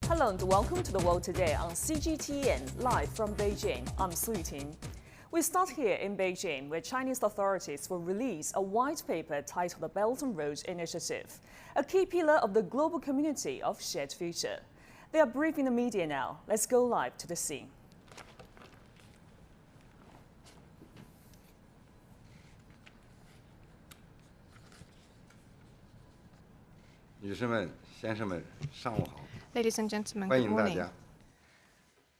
Hello and welcome to The World Today on CGTN, live from Beijing. I'm Su Yuting. We start here in Beijing, where Chinese authorities will release a white paper titled the Belt and Road Initiative, a key pillar of the global community of shared future. They are briefing the media now. Let's go live to the scene. 女士们、先生们，上午好！ Ladies and gentlemen, 欢 good 迎大 morning. 家。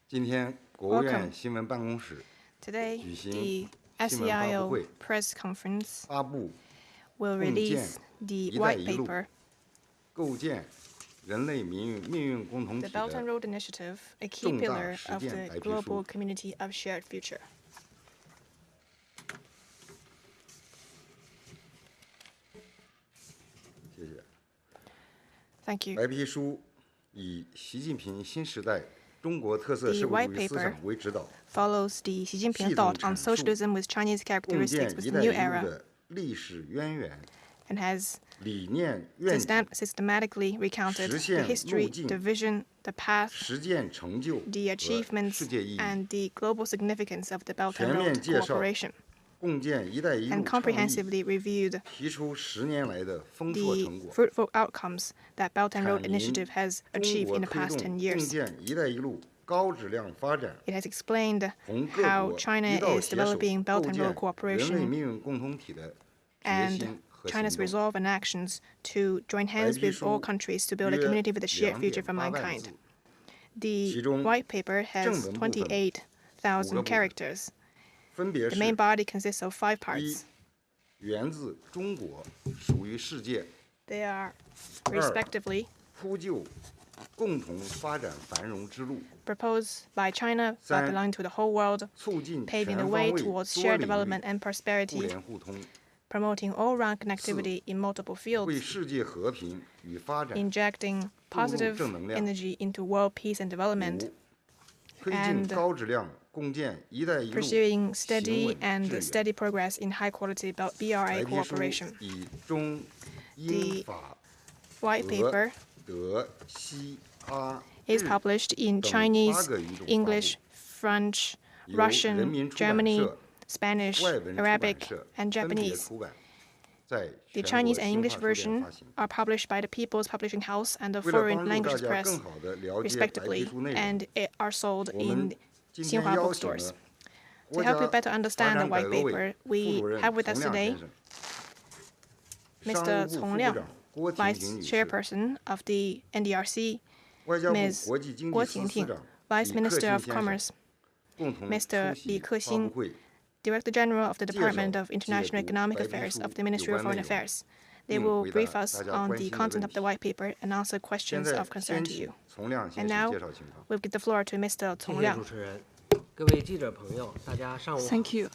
今天，国务院新闻办公室 Today, 举行 the 新闻发布 SEIO 会， press conference 发布 will 共建 release the 一带 white 一路 paper, 构建人类命运共同 the 体 Belt and 的 Road Initiative, a key 重大 pillar 实 of 践 the 白皮 global 书。 community of shared future. 谢谢。 Thank you. 白皮书以习近平新时代中国特色 The 社会 white 主义思 paper 想为指导， follows the Xi Jinping 系统 thought on 阐述 socialism with Chinese 共 characteristics 建 with “一 the 带一 new 路” era 的历史渊源、 and has 理念、愿景、 systematically recounted 实 the 现 history, 路径、 the vision, the path, 实践成就 the 和 achievements, 世界意义， and the global significance of the Belt and 全面 Road 介绍 cooperation, 共建“一带一路” and 倡议 comprehensively reviewed 提出10年来的丰硕 the 成果， fruitful outcomes that Belt and 阐 Road 明 Initiative has 中 achieved 国 in the 推 past 动 10共 years. 建“一带一路”高质量发展， It has explained 同各 how 国 China 一道 is 携手 developing 构 Belt and 建 Road 人类 cooperation 命运共同体的决 and 心和 China's 行动。 resolve and actions to join hands 白皮 with all 书 countries to build a 约 community with a shared future for 2.8万 mankind. 字， The 其中 white paper 正 has 文部分 28,000 5个部分 characters. 分别 The 是 main body consists of 5一 parts. 源自中国，属于世界； They are 二 respectively 铺就共同发展繁荣之路， proposed by China by 三 belonging to the whole world, 促进 paving 全 the 方 way 位 towards 多 shared 领 development 域 and 互 prosperity, 联互通， promoting all-round connectivity in multiple 为 fields, 世界和平与发展 injecting positive 正能量。 energy into world peace and development, 五推进 and 高质量共建“一带一路” pursuing 行 steady 稳 and 致远。 steady progress in high-quality BRI 白皮书 cooperation. 以中、英、 The 法、 White 俄、 paper 德、西、阿、 is 日 published in 等 Chinese, 8个语种发布， English, French, 由人 Russian, 民出版 Germany, 社、 Spanish, 外文出版 Arabic, 社 and 分别 Japanese. 出版，在 The 全国 Chinese and 新 English 华书店 version 发行。 are published by the People's Publishing House and the 为了 Foreign 帮助大 Language 家 Press, 更好地了解白皮 respectively, 书内容， and it are sold 我们 in 今天 Xinhua 邀请 bookstores. 了 To 国 help you 家 better 发 understand the 展改 white 革委 paper, 副 we 主任 have with 丛 us 亮 today 先生，商 Mr. 务部 Cong 副部 Liang, 长郭婷 Vice 婷女士， Chairperson of the NDRC, 外交部 Ms. 国际经济 Guo 司司 Tingting, 长 Vice 李克 Minister 信 of 先生 Commerce, 共同 Mr. 出席 Li 发布 Kexin, 会。 Director General of the 介绍 Department of 解 International 读 Economic 白皮 Affairs 书 of the 有 Ministry of 关内 Foreign 容， Affairs. They 并 will 回答 brief us 大家 on 关 the 心的 content 问 of the 题。 white paper and answer 现 questions 在 of 先 concern to 请 you. 丛亮先 And 生 now 介绍情况。 we'll give the floor to Mr. 谢 Cong 谢 Liang. 主持人，各位记者朋友，大家上午好。 Thank you.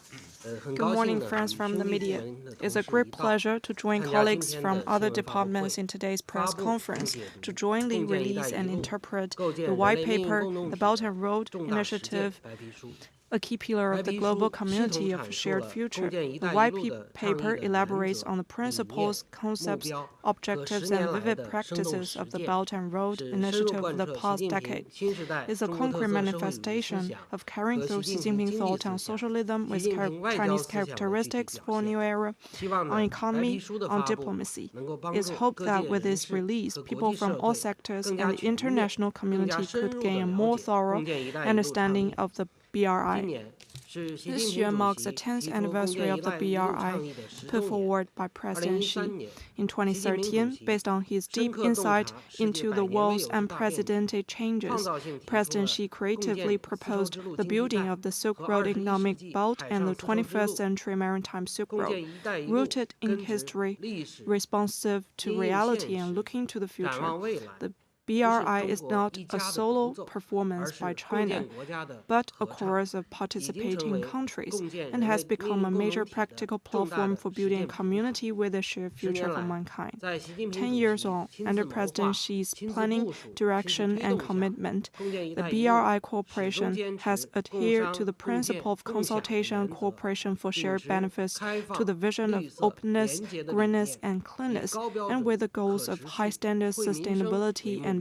很 Good 高兴 morning, 地 friends 与 from 兄 the 弟 media. 们的 It's 同 a 事 great 一道 pleasure to join 参加今 colleagues 天 from 的 other 新闻发布 departments 会， in today's 发 press 布并 conference 解 to 读 jointly 共建“一 release 带 and 一路” interpret 构建 the 人 white 类命运 paper, 共同 the 体 Belt 的 and Road 重大实践 Initiative, 白皮书。 a key pillar 白 of the 皮 global 书系统 community of 阐述 shared 了 future. 共建“一 The 带一 white 路” 的倡 paper 议的原 elaborates 则、 on the 理 principles, 念、目 concepts, 标和10 objectives, 年 and 来 vivid 的生动 practices 实 of the 践， Belt and Road 是深入 Initiative 贯 of the 彻习 past 近 decade. 平新时代 Is a 中国特 concrete 色社会主义思 manifestation 想 of carrying 和 through 习 Xi 近平 Jinping 经济 thought on 思想、 socialism 习 with 近平外交 Chinese 思想的具体 characteristics 表 for a 现。 new era 希望 on 呢，白 economy, 皮书的 on 发布 diplomacy. 能够帮 It's 助 hoped 各 that 界 with 人 its 士 release, 和国 people 际 from 社 all 会 sectors 更 and 加 the 全面、 international 更加 community 深 could 入地 gain a 了 more 解 thorough 共建“一带一路” 倡 understanding 议。 of the 今 BRI. 年是习 This 近 year 平主 marks the 席 10th 提出共 anniversary 建“一 of the 带一路” 倡 BRI 议的10 put 周年。 forward by President 2013 Xi 年， in 习近平主 2013, 席 based on his 深 deep 刻洞 insight 察世界 into 百 the 年未 world's 有之大变局， unprecedented 创 changes. 造性提出 President 了 Xi 共 creatively 建丝绸 proposed 之路 the 经济 building 带 of the Silk 和 Road 21世 economic 纪 belt 海 and the 上丝绸之 21st 路。 century maritime Silk 共 Road, 建“一带一路” rooted in 根植 history, 历史， responsive to 因应 reality 现 and 实， looking to the 展 future. 望未来。 The 不是 BRI 中 is 国 not 一 a 家的独 solo 奏，而 performance 是 by 共建 China, 国家的 but a 合唱， chorus of 已经成 participating 为 countries 共建 and 人 has 类命 become 运 a 共 major 同体的 practical 重大 platform 的 for 实 building a 践突破。 community with a shared 10 future 年 for 来， mankind. 在习近 10平主 years 席 on, 亲 under 自谋 President 划、 Xi's 亲自 planning, 部署、亲自 direction, 推 and 动下， commitment, 共建“一 the 带一路” BRI 始终 cooperation 坚 has 持共 adhered 商 to the 共建 principle of 共享的 consultation 原 and 则， cooperation for 秉 shared 持 benefits 开 to 放、 the vision of 绿色、 openness, 廉洁的理 greenness, 念， and 以 cleanness, 高标 and 准、 with the 可 goals of 持 high 续、 standards, 惠民生为 sustainability, 目 and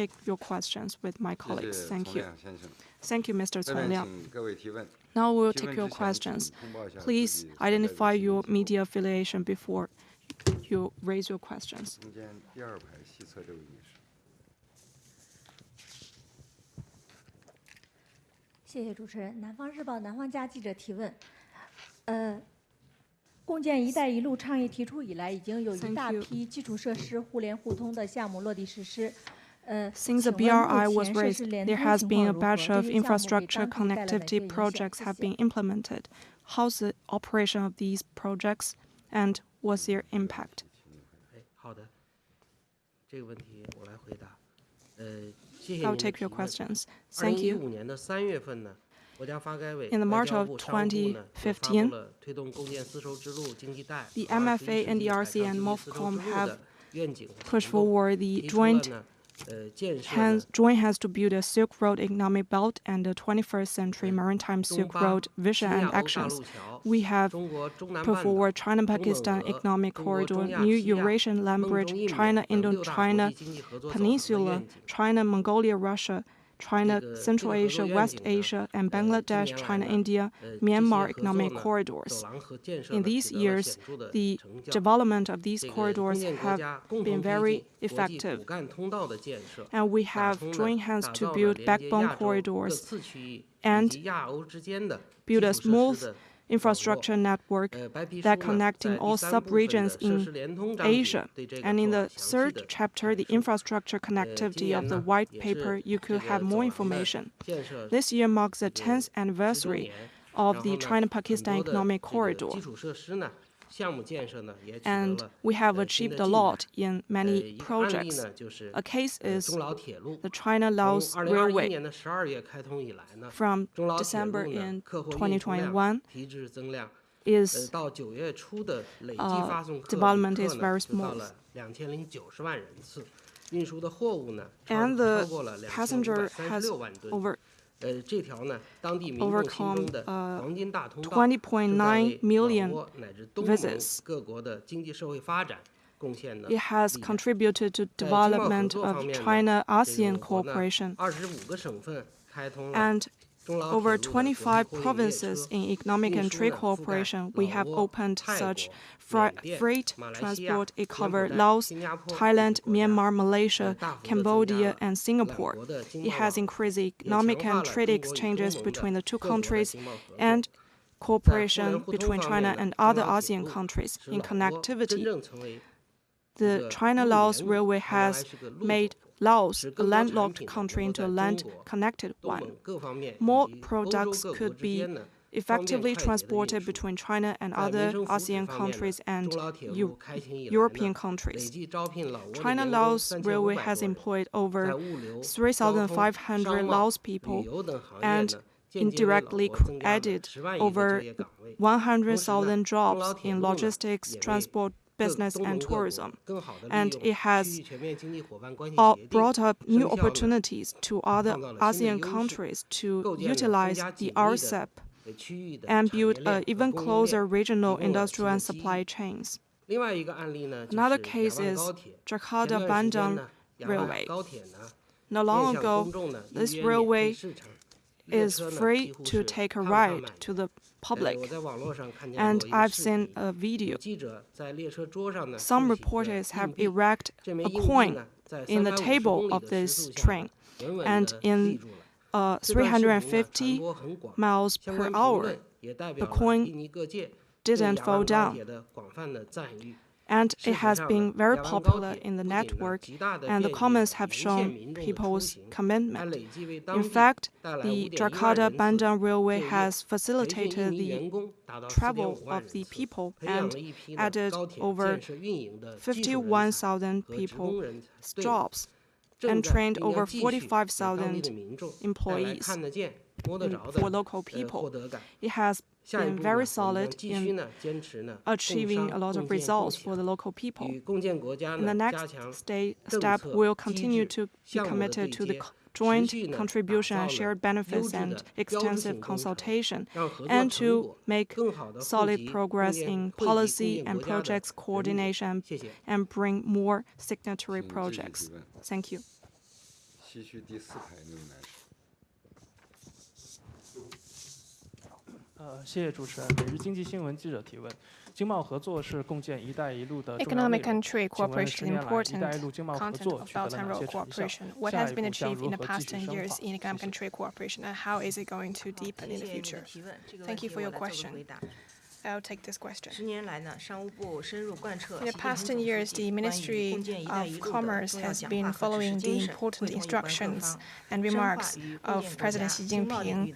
take your questions with my 谢 colleagues. 谢 Thank 丛 you. 亮先生。 Thank you, Mr. 下 Cong 面 Liang. 请各位提问。 Now we'll 提 take 问 your 之前， questions. 请通报一下自己 Please 所在的 identify 信 your 息。 media affiliation before you raise your questions. 中间第二排西侧这位女士。 谢谢主持人。南方日报南方家记者提问：共建“一带一路”倡议提出以来，已经有一大 Thank you. 批基础设施互联互通的项目落地实施。Since the 请问 BRI 目 was 前设 raised, 施联 there 通 has 情 been 况 a 如何？ batch 这 of 些项目给 infrastructure 当地带来哪些 connectivity 影响？ projects 谢 have 谢。 been implemented. How's the operation of these projects, and what's their impact? 哎，好的，这个问题我来回答。谢谢 I'll 您的 take 提 your 问。 questions. Thank you. 2015年的3月份呢， In the March of 2015, the MFA, NDRC, and MOFCOM have pushed forward the joint hands to build a Silk Road economic belt and a 21st century maritime Silk Road vision and actions. We have put forward China-Pakistan Economic Corridor, New Eurasian Land Bridge, China-Indochina Peninsula, China-Mongolia-Russia, China, Central Asia, West Asia, and Bangladesh, China-India, Myanmar economic corridors. In these years, the development of these corridors have been very effective. And we have joined hands to build backbone corridors and build a smooth infrastructure network that connecting all sub-regions in Asia. And in the third chapter, the infrastructure connectivity of the white paper, you could have more information. This year marks the 10th anniversary of the China-Pakistan Economic Corridor. And we have achieved a lot in many projects. A case is the China-Laos Railway. From December in 2021, development is very smooth. And the passenger has overcome 20.9 million visits. It has contributed to development of China-ASEAN cooperation. And over 25 provinces in economic and trade cooperation, we have opened such freight transport. It covers Laos, Thailand, Myanmar, Malaysia, Cambodia, and Singapore. It has increased economic and trade exchanges between the two countries and cooperation between China and other ASEAN countries in connectivity. The China-Laos Railway has made Laos, a landlocked country, into a land-connected one. More products could be effectively transported between China and other ASEAN countries and European countries. China-Laos Railway has employed over 3,500 Laos people and indirectly added over 100,000 jobs in logistics, transport, business, and tourism. And it has brought up new opportunities to other ASEAN countries to utilize the RCEP and build even closer regional industrial and supply chains. Another case is Jakarta-Bandung Railway. Not long ago, this railway is free to take a ride to the public, and I've seen a video. Some reporters have erected a coin in the table of this train, and in 350 miles per hour, the coin didn't fall down. And it has been very popular in the network, and the comments have shown people's commitment. In fact, the Jakarta-Bandung Railway has facilitated the travel of the people and added over 51,000 people jobs and trained over 45,000 employees for local people. It has been very solid in achieving a lot of results for the local people. In the next step, we'll continue to be committed to the joint contribution and shared benefits and extensive consultation, and to make solid progress in policy and projects coordination and bring more signatory projects. Thank you. 西区第4排那位男士。谢谢主持人。每日经济新闻记者提问：经贸合作是共建“一带一路”的重要内 Economic 容。 and trade 请问 cooperation 10 is 年来，“一 important 带一路”经贸合 content 作 of 取得 Belt 了 and 哪 Road 些成效？ cooperation. What 下 has 一 been 步将 achieved 如 in the 何继 past 续 10 深 years 化？ in 谢 economic 谢 and trade cooperation, and how is it going to deepen in the future? Thank you for your question. I'll take this question. 10年来呢，商务部深入贯彻 In the past 10 years, the Ministry of Commerce has been following the important instructions and remarks of President Xi Jinping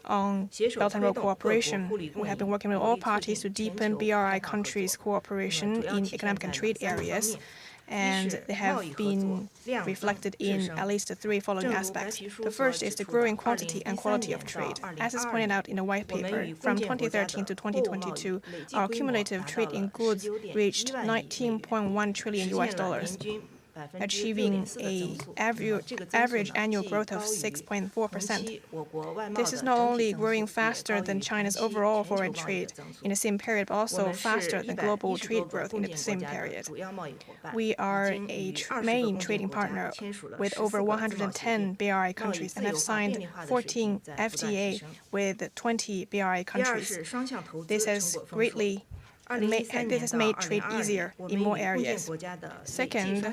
on Belt and Road cooperation. We have been working with all parties to deepen BRI countries' cooperation in economic and trade areas. and they have been reflected in at least 3 following aspects. The first is the growing quantity and quality of trade. As is pointed out in the white paper, from 2013 to 2022, our cumulative trade in goods reached $19.1 trillion, achieving an average annual growth of 6.4%. This is not only growing faster than China's overall foreign trade in the same period, but also faster than global trade growth in the same period. We are a main trading partner with over 110 BRI countries and have signed 14 FTA with 20 BRI countries. This has made trade easier in more areas. Second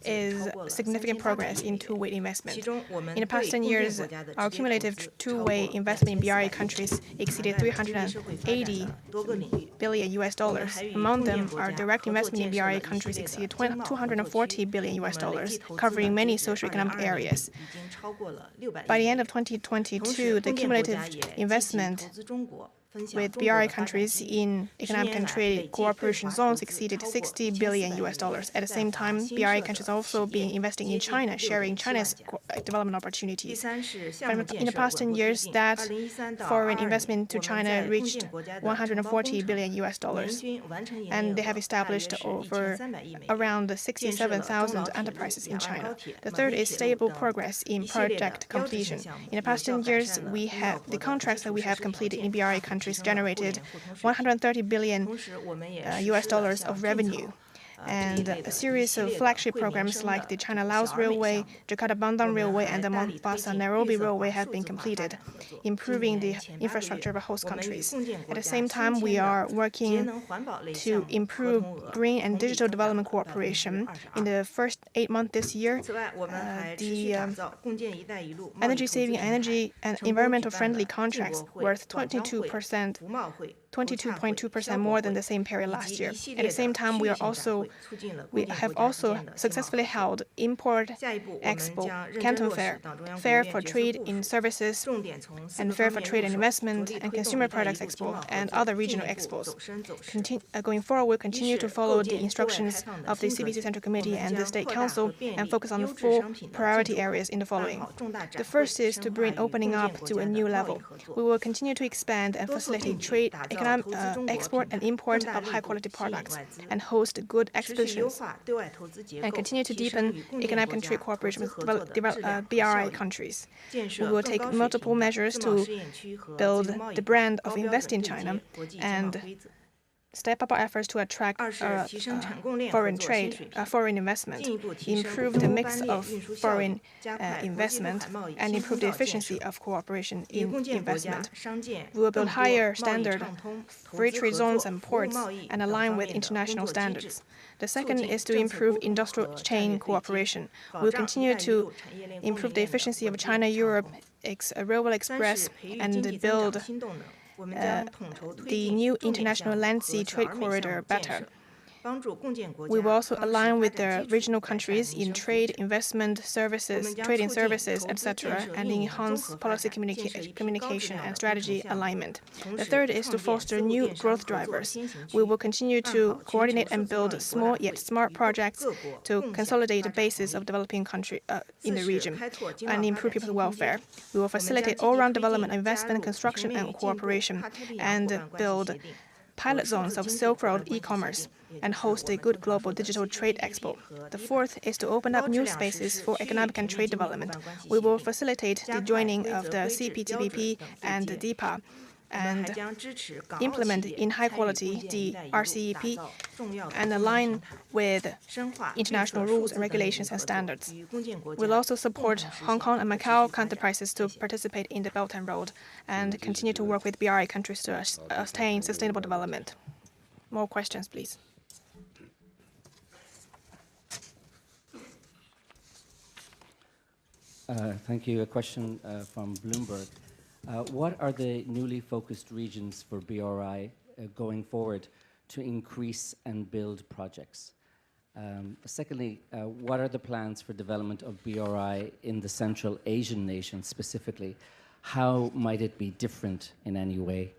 is significant progress in two-way investment. In the past 10 years, our cumulative two-way investment in BRI countries exceeded $380 billion. Among them, our direct investment in BRI countries exceeded $240 billion, covering many socioeconomic areas. By the end of 2022, the cumulative investment with BRI countries in economic and trade cooperation zones exceeded $60 billion. At the same time, BRI countries are also been investing in China, sharing China's development opportunities. In the past 10 years, that foreign investment to China reached $140 billion, and they have established over around 67,000 enterprises in China. The third is stable progress in project completion. In the past 10 years, the contracts that we have completed in BRI countries generated $130 billion of revenue. And a series of flagship programs like the China-Laos Railway, Jakarta-Bandung Railway, and the Mombasa-Nairobi Railway have been completed, improving the infrastructure of host countries. At the same time, we are working to improve green and digital development cooperation. In the first 8 months this year, the energy-saving, energy and environmental-friendly contracts worth 22.2% more than the same period last year. At the same time, we have also successfully held Import Expo, Canton Fair, Fair for Trade in Services, and Fair for Trade and Investment, and Consumer Products Expo, and other regional expos. Going forward, we'll continue to follow the instructions of the CBC Central Committee and the State Council and focus on the 4 priority areas in the following. The first is to bring opening up to a new level. We will continue to expand and facilitate trade, export and import of high-quality products, and host good exhibitions, and continue to deepen economic and trade cooperation with BRI countries. We will take multiple measures to build the brand of Invest in China and step up our efforts to attract foreign investment, improve the mix of foreign investment, and improve the efficiency of cooperation in investment. We will build higher standard free trade zones and ports and align with international standards. The second is to improve industrial chain cooperation. We will continue to improve the efficiency of China-Europe Railway Express and build the new international land sea trade corridor better. We will also align with the regional countries in trade, investment, services, trading services, etc., and enhance policy communication and strategy alignment. The third is to foster new growth drivers. We will continue to coordinate and build small yet smart projects to consolidate the basis of developing country in the region and improve people's welfare. We will facilitate all-round development, investment, construction, and cooperation, and build pilot zones of Silk Road e-commerce and host a good global digital trade expo. The fourth is to open up new spaces for economic and trade development. We will facilitate the joining of the CPTPP and the DIPA and implement in high quality the RCEP and align with international rules and regulations and standards. We'll also support Hong Kong and Macau enterprises to participate in the Belt and Road and continue to work with BRI countries to attain sustainable development. More questions, please. Thank you. A question from Bloomberg. What are the newly focused regions for BRI going forward to increase and build projects? Secondly, what are the plans for development of BRI in the Central Asian nations specifically? How might it be different in any way?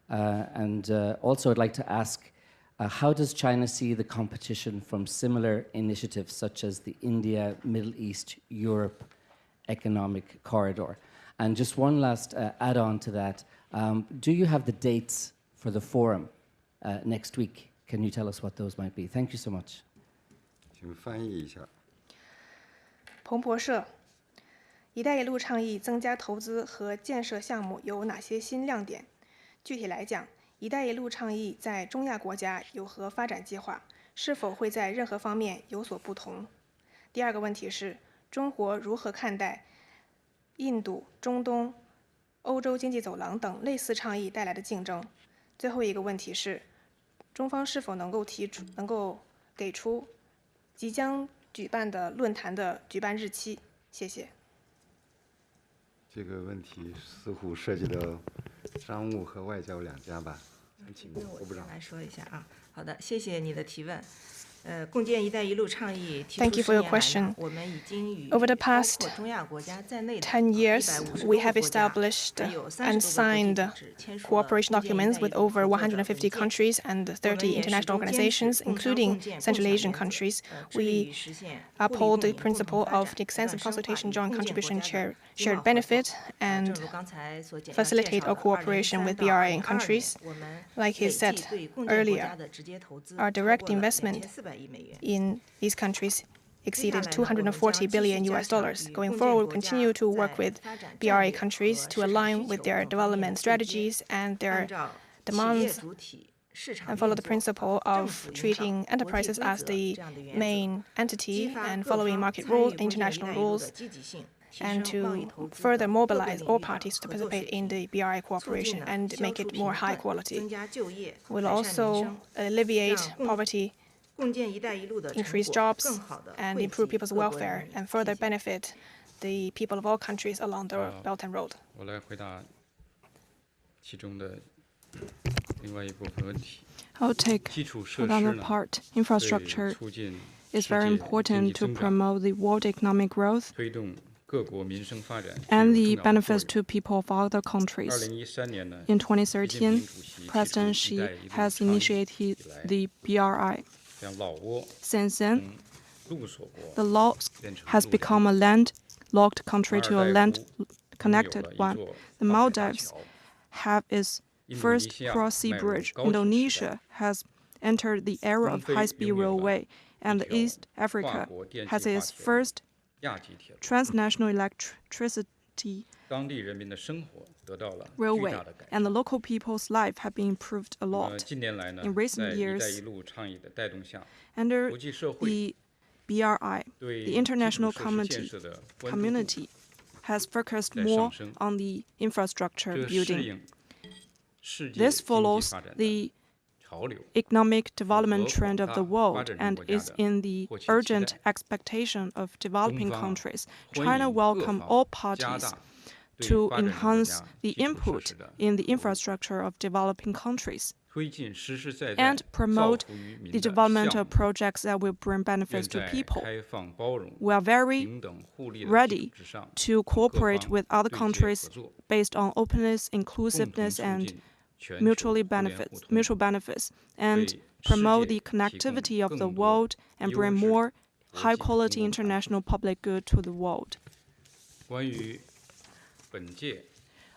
Also, I'd like to ask, How does China see the competition from similar initiatives such as the India, Middle East, Europe economic corridor? And just one last add-on to that, do you have the dates for the forum next week? Can you tell us what those might be? Thank you so much. 请翻译一下。彭博社，一带一路倡议增加投资和建设项目有哪些新亮点？具体来讲，一带一路倡议在中亚国家有何发展计划？是否会在任何方面有所不同？第二个问题是，中国如何看待印度、中东、欧洲经济走廊等类似倡议带来的竞争？最后一个问题是，中方是否能够给出即将举办的论坛的举办日期？谢谢。这个问题似乎涉及到商务和外交两家吧？请那我部长来说一下啊。好的，谢谢你的提问。共建“一带一路”倡议提 Thank 出 you 10 for your 年来 question. 呢，我们已经与 Over the 包 past 括中亚国家在内的 10 years, 150 we have 多个国家 established 还有30 and 多个国际 signed 组织签署了 cooperation 共建“一带 documents 一 with 路” over 合作的文150件。 countries and 30 international organizations, including Central Asian countries. We uphold the principle of the extensive consultation, joint contribution, shared benefit, and facilitate our cooperation with BRI in countries. Like he said earlier, our direct investment in these countries exceeded 240 billion US dollars. Going forward, we'll continue to work with BRI countries to align with their development strategies and their demands and follow the principle of treating enterprises as the main entity and following market rules, international rules, and to further mobilize all parties to participate in the BRI cooperation and make it more high quality. We'll also alleviate poverty, increase jobs, and improve people's welfare, and further benefit the people of all countries along the Belt and Road. 我来回答其中的另外一部分问题。 I'll take 基础设 another 施呢， part. 对 Infrastructure 促进 is 世 very 界经济 important to 增长， promote the world economic growth 推动各国民生发展 and 具 the 有重要的 benefits 作 to people of other 用。 countries. 2013年呢， In 习近平 2013, 主席 President 提出 Xi 一带一路 has 倡议 initiated 以来， the BRI. 像老挝 Since then, 从陆锁国 the law 变成 has 陆联 become a landlocked country 马 to 尔 a 代 land 夫拥有 connected 了一 one. 座 The 跨海大 Maldives 桥。 have its 印度尼 first 西亚 cross-sea 迈入 bridge. 高铁时代。 Indonesia has entered the era 中 of 非 high-speed 拥有了 railway, and 一条 East 跨 Africa 国电气 has 化 its 铁路 first 亚极铁路， transnational electricity 当地人民的生活得到了巨 railway, 大的改 and 善。 the local people's life have been improved a 那么 lot. 近年来呢 In，recent 在“一带 years, 一路”倡议的带动下， Under 国际社会 the BRI, 对 the 基础 international 设施建设的关注度 community has focused 在 more 上升。 on the infrastructure 这适 building. 应世界 This 经济 follows 发展的 the 潮流， economic 符 development 合 trend 广 of the 大发 world 展中 and 国家 is 的 in the 迫切期 urgent 待。 expectation of developing 中方 countries. 欢 China 迎各 welcome 方 all 加 parties 大对 to 发展中国 enhance 家 the 基础设 input 施的 in the 投入， infrastructure of developing countries 推进实实在在 and 造 promote 福于民 the 的 development 项 of 目。 projects that will bring 愿 benefits to 在 people. 开放包容、 We are very 平等互利的基 ready 础之上， to 与各 cooperate 方 with other 对接合 countries 作， based on openness, 共同 inclusiveness, 促 and 进全球 mutually 互联互 benefits, 通， mutual benefits, and 为世 promote 界 the 提供 connectivity of the 更多 world and 优 bring 质 more 国 high 际 quality 公共产品。 international public good to the world. 关于本届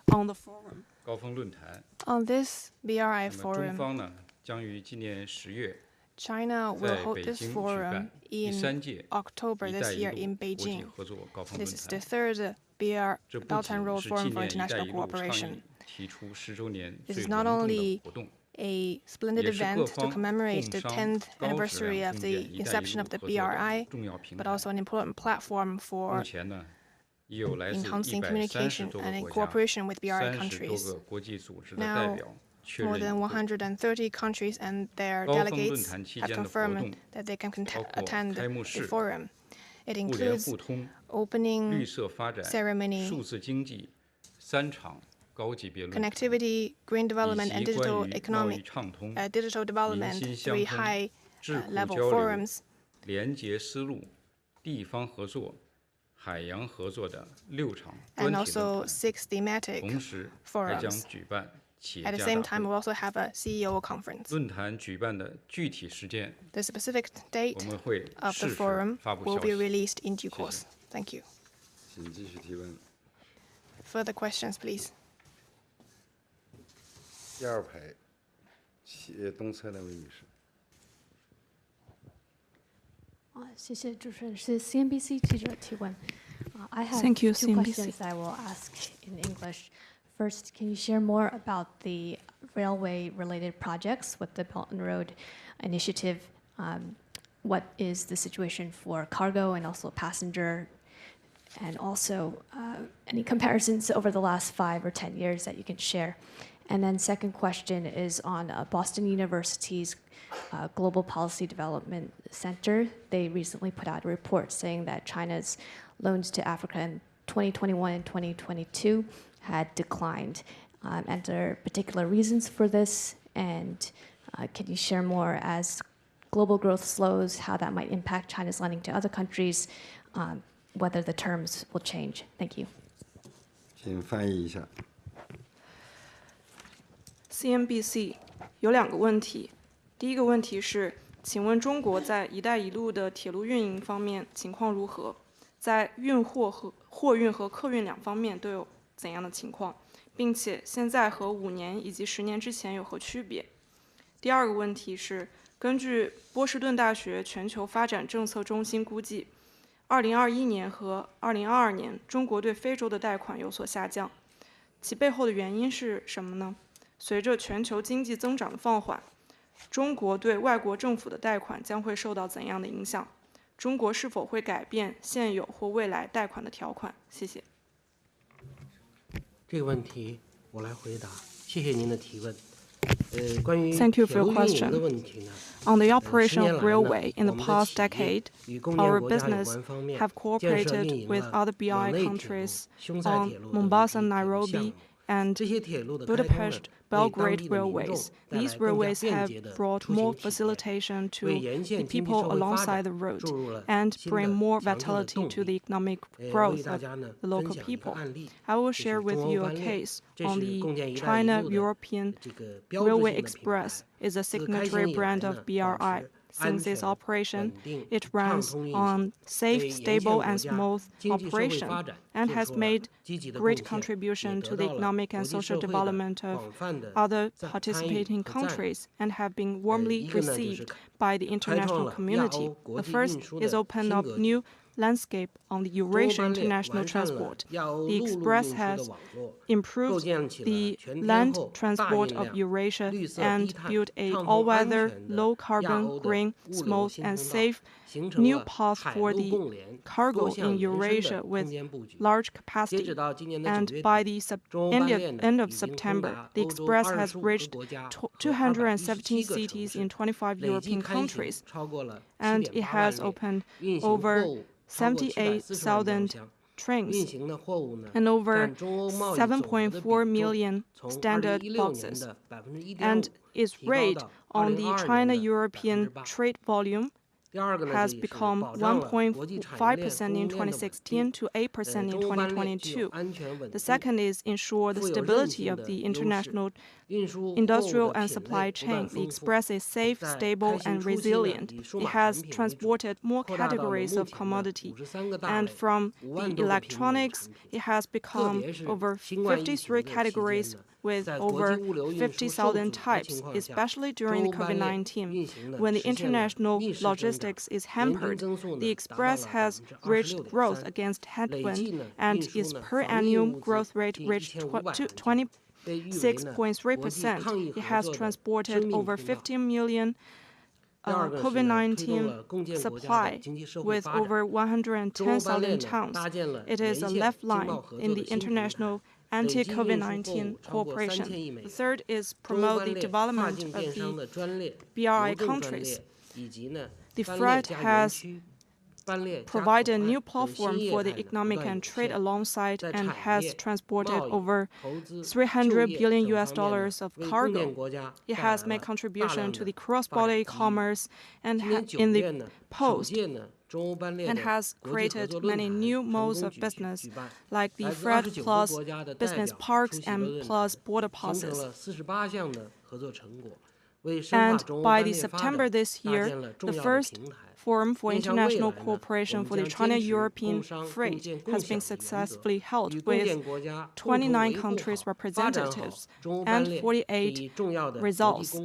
On the forum, 高峰论坛， On this BRI 那么中 forum, 方呢将于今年10月 China will 在 hold 北 this 京举 forum 办第 in 3届 October “一 this 带一 year 路” in 国际 Beijing. 合作高峰 This 论 is the 坛。 third BR 这不 Belt and 仅 Road 是 Forum 纪 for 念“一带 International 一路”倡 Cooperation. 议提出10周年 This 最 is 隆 not 重的 only 活动， a splendid 也是各 event to 方 commemorate the 共商 10th 高质 anniversary 量 of 共 the 建“一带一 inception 路” of the 合作的 BRI, 重要平 but 台。 also an important platform 目 for 前呢，已有来自 enhancing 130 communication 多个 and in 国家、 cooperation with BRI 30多 countries. 个国际组织的代 Now, 表确 More 认 than 与会。 130 countries and their 高峰论 delegates 坛期 have 间的活 confirmed 动 that they can 包括 attend 开幕 the 式、 forum. It 互联 includes 互通、绿 opening 色发展、 ceremony, 数字经济3场高级别论坛， connectivity, green 以 development, and 及 digital 关于贸易 economic, 畅通、 digital 民 development, 心相 three 通、 high 智库 level 交流、 forums. 联结思路、地方合作、海洋合作的6场专 And 题论 also 坛， 6 thematic 同时还将 forums. 举办企 At 业 the 家 same 大 time, 会 we also have a CEO conference. 论坛举办的具体时间， The specific 我 date 们会 of the 适时 forum 发布 will 消 be 息。 released in due 谢谢。 course. Thank you. 请继续提问。 Further questions, please. 第二排，东侧那位女士。谢谢主持人，是 CNBC 记者提问。I have Thank you, two CNBC. questions I will ask in English. First, can you share more about the railway-related projects with the Belt and Road Initiative? What is the situation for cargo and also passenger? And also, any comparisons over the last 5 or 10 years that you can share? And then second question is on Boston University's Global Policy Development Center. They recently put out a report saying that China's loans to Africa in 2021 and 2022 had declined. And there are particular reasons for this? And can you share more as global growth slows, how that might impact China's lending to other countries, whether the terms will change? Thank you. 请翻译一下。 CNBC 有2个问题，第一个问题是，请问中国在“一带一路”的铁路运营方面情况如何？在运货和货运和客运2方面都有怎样的情况？并且现在和5年以及10年之前有何区别？第二个问题是，根据波士顿大学全球发展政策中心估计，2021年和2022年中国对非洲的贷款有所下降，其背后的原因是什么呢？ 随着全球经济增长的放缓，中国对外国政府的贷款将会受到怎样的影响？中国是否会改变现有或未来贷款的条款？谢谢。这个问题我来回答，谢谢您的提问。关于 Thank you for 铁 your 路运营 question. 的问题呢， On the 10 operation 年 of 来呢， railway in 我 the 们的 past 企业 decade, 与共 our 建国家有 business 关方面 have 建设 cooperated 运营 with 了 other BRI 蒙内铁路、 countries 匈塞 on 铁路等 Mombasa, 一批铁路项 Nairobi, 目。 and 这些铁路的开通呢， Budapest, 为当 Belgrade 地的民众 railways. 带来 These 更加 railways 便 have 捷的 brought 出 more 行体验， facilitation 为 to 沿 the 线经济 people 社会发 alongside 展 the road 注入了 and 新 bring 的 more 强劲的 vitality 动 to the 力。 economic 我为 growth 大 of 家呢 the 分 local 享一个 people. 案例， I will 这是 share 中 with 欧 you a 班列， case 这 on 是 the 共建“一带一 China 路”的 European 这个标志 Railway 性的品 Express 牌。 is a 自开 signatory 行以来 brand 呢， of 保 BRI. 持安 Since 全、 its operation, 稳定、 it 畅 runs 通运 on 行， safe, 为沿线 stable, 国 and 家 smooth 经济社会 operation 发展 and 做 has 出了 made 积极的 great 贡献， contribution 也 to 得 the 到了 economic 国 and 际 social 社会的 development of 广泛的 other 参与 participating 和赞誉。 countries and have been warmly 一个呢，就是 received by the 开创 international 了亚 community. 欧国 The 际 first 运输 is 的 open 新 up 格局。 new landscape on the 中欧 Eurasian 班列 international 完善了 transport. 亚欧 The 陆路 Express 运输的 has 网络，构 improved 建起了 the 全天 land 候、大 transport 运 of 量、 Eurasia 绿色低 and 碳、 built a 畅通安 all-weather, 全的 low 亚 carbon, 欧的 green, 物流 smooth 新 and 通道， safe 形成 new 了 path 海 for 陆 the 共联、各 cargo 项 in 延伸 Eurasia 的空 with 间布局。 large 截 capacity. 止到今年的 And 9 by 月 the 底，中欧班列呢 end of 已经通 September, 达 the 欧洲 Express has 25个 reached 国家和 217 217个城 cities 市， in 25累计 European 开行 countries, 超过了 and it 7.8 has 万列， opened 运行货 over 物超过740万包 78,000厢。 trains 运行的货物呢， and over 占中欧贸易总额的比 7.4重 million 从 standard 2016年 boxes, 的 and 1.5% its 提高 rate 到 on the 2022 China-European 年的 8%。 trade volume 第二个呢， has 这也是 become 保障了国际产业链 1.5% 供 in 应链的稳 2016定。 to 8% in 中欧班列具有 2022. 安全稳 The 定、 second is ensure the 富有韧 stability 性 of 的 the 优势， international 运输货物 industrial 的 and 品 supply 类不断 chain. The 丰富。 Express is safe, 在 stable, 开行 and 初期呢， resilient. 以数 It 码 has 产品为主， transported more 扩大到了 categories 目 of 前的 commodity. 53个大 And 类、 from 5 the 万多个品种 electronics, 产品。 it has 特 become 别是 over 新冠疫情 53的期间 categories 呢， with 在国际 over 物流运输受 50,000 阻的 types, 情况下， especially 中 during 欧 the 班列 COVID-19. 运行呢 When the 实现了 international 逆势增长， logistics is 人均 hampered, 增速 the 呢达到 Express 了 has reached growth 26.3%。 against 累 headwind, 计呢， and 运输 its 呢 per 防疫 annum 物资 growth rate 近 reached 1500万件， 被誉为呢国际 26.3%. 抗疫 It 合 has 作的 transported 生命 over 通道。 15 million 第二个是呢，推动 COVID-19 了共建国家的 supply 经济社会 with 发展。 over 中欧班列 110,000 呢， tons. 搭建了 It 沿 is a 线 left 经 line 贸合 in 作 the 的新平台， international 累计运输货物 anti-COVID-19 超过 cooperation. 3000亿美 The 元。 third is 中欧 promote 班 the 列跨 development 境 of 电商 the 的专列、 BRI 邮政专 countries. 列以及呢 The 班 FRET 列加园 has 区、班列加口 provide a 岸 new 等新 platform 业 for the 态呢不 economic 断 and 涌 trade 现， alongside 在 and 产 has 业、 transported 贸易、 over 投资、就 300业 billion 等 US 方面 dollars 呢 of 为共建 cargo. 国家 It 带 has 来 made 了大 contribution 量 to 的 the 发 cross-border 展机遇。 e-commerce and 今年 in 9 the 月呢，首 post 届呢 and has created many new modes of business, like the Freight Plus business parks and Plus border passes. And by the September this year, the first Forum for International Cooperation for the China-European Freight has been successfully held with 29 countries' representatives and 48 results.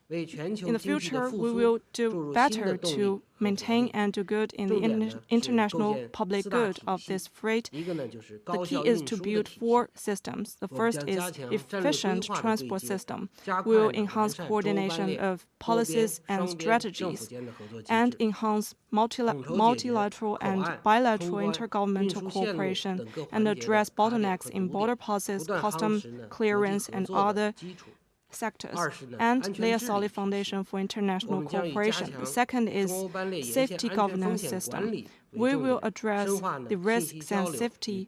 In the future, we will do better to maintain and do good in the international public good of this freight. The key is to build 4 systems. The first is efficient transport system. We will enhance coordination of policies and strategies and enhance multilateral and bilateral intergovernmental cooperation and address bottlenecks in border passes, custom clearance, and other sectors, and lay a solid foundation for international cooperation. The second is safety governance system. We will address the risks and safety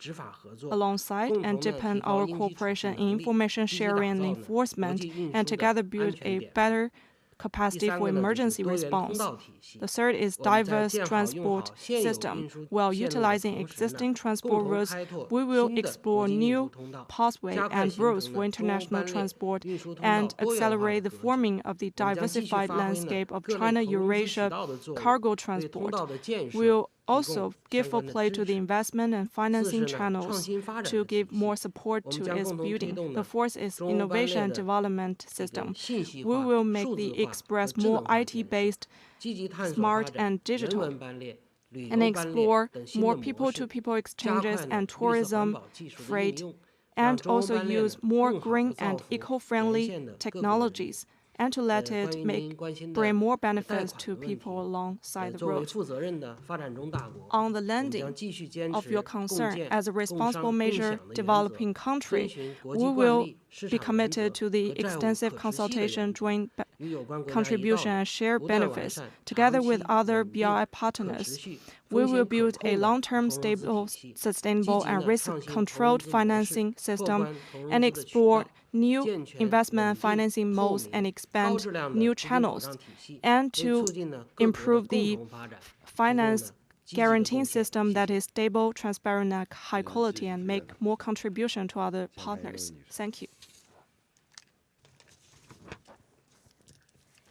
alongside and deepen our cooperation in information sharing and enforcement, and together build a better capacity for emergency response. The third is diverse transport system. While utilizing existing transport routes, we will explore new pathways and routes for international transport and accelerate the forming of the diversified landscape of China-Eurasia cargo transport. We will also give full play to the investment and financing channels to give more support to its building. The fourth is innovation and development system. We will make the express more IT-based, smart and digital, and explore more people-to-people exchanges and tourism, freight, and also use more green and eco-friendly technologies, and to let it bring more benefits to people alongside the road. On the landing of your concern, as a responsible major developing country, we will be committed to the extensive consultation, joint contribution, and shared benefits. Together with other BRI partners, we will build a long-term, stable, sustainable, and risk-controlled financing system and explore new investment and financing modes and expand new channels, and to improve the finance guaranteeing system that is stable, transparent, and high quality, and make more contribution to other partners. Thank you.